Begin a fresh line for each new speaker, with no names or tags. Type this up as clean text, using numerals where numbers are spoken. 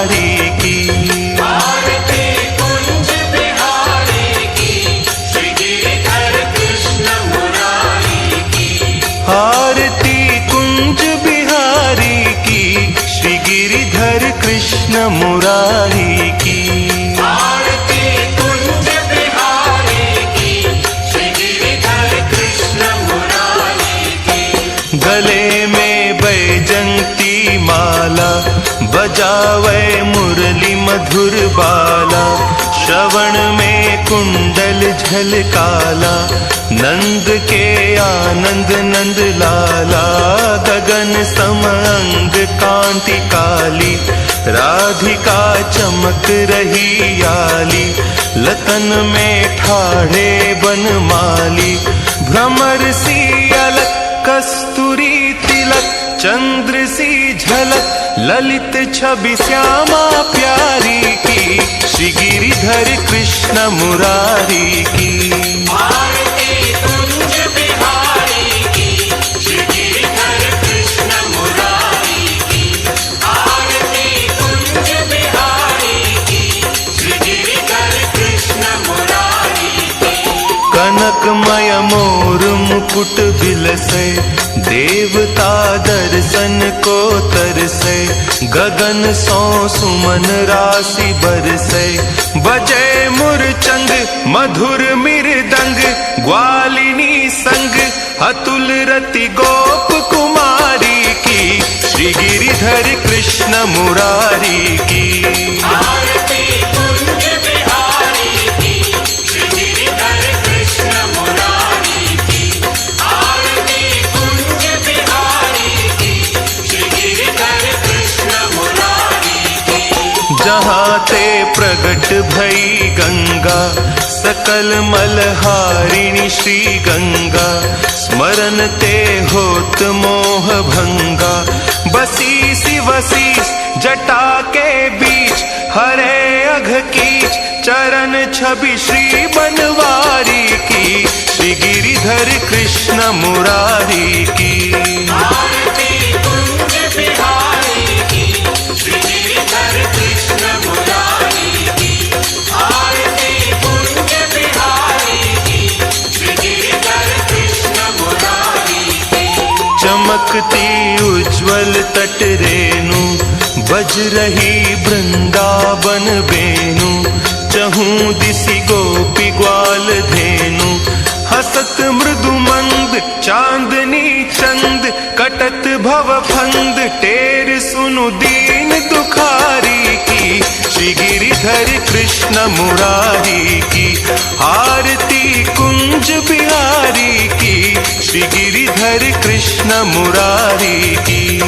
मुरारी की।
आरती कुंज बिहारी की, श्री गिरिधर कृष्ण मुरारी की।
आरती कुंज बिहारी की, श्री गिरिधर कृष्ण मुरारी की।
आरती कुंज बिहारी की, श्री गिरिधर कृष्ण मुरारी की।
गले में बैजंती माला, बजावे मुरली मधुर बाला। श्रवण में कुंडल झलकाला, नंद के आनंद नंद लाला। गगन सम अंग कांति काली, राधिका चमक रही आली। लतन में ठाढ़े बनमाली, भ्रमर सी अलक कस्तूरी तिलक। चंद्र सी झलक ललित छवि श्यामा प्यारी की, श्री गिरिधर कृष्ण मुरारी की।
आरती कुंज बिहारी की, श्री गिरिधर कृष्ण मुरारी की। आरती कुंज बिहारी की, श्री गिरिधर कृष्ण मुरारी की।
कनकमय मोर मुकुट बिलसे, देवता दर्शन को तरसे। गगन सो सुमन राशि बरसे, बजे मुरचंग मधुर मृदंग। ग्वालिनी संग अतुल रति गोप कुमारी की, श्री गिरिधर कृष्ण मुरारी की।
आरती कुंज बिहारी की, श्री गिरिधर कृष्ण मुरारी की। आरती कुंज बिहारी की, श्री गिरिधर कृष्ण मुरारी की।
जहाँ ते प्रगट भई गंगा, सकल मलहारिणी श्री गंगा। स्मरण ते होत मोह भंगा, बसी सी वसीस जटा के बीच। हरे अघ कीच चरण छवि श्री बनवारी की, श्री गिरिधर कृष्ण मुरारी की।
आरती कुंज बिहारी की, श्री गिरिधर कृष्ण मुरारी की। आरती कुंज बिहारी की, श्री गिरिधर कृष्ण मुरारी की।
चमकती उज्ज्वल तट रेणु, बज रही वृंदावन बेनु। चहूं दिशि गोपी ग्वाल धेनु, हसत मृदु मंद चांदनी चंद। कटत भव फंद टेर सुनु दीन दुखारी की, श्री गिरिधर कृष्ण मुरारी की। आरती कुंज बिहारी की, श्री गिरिधर कृष्ण मुरारी की।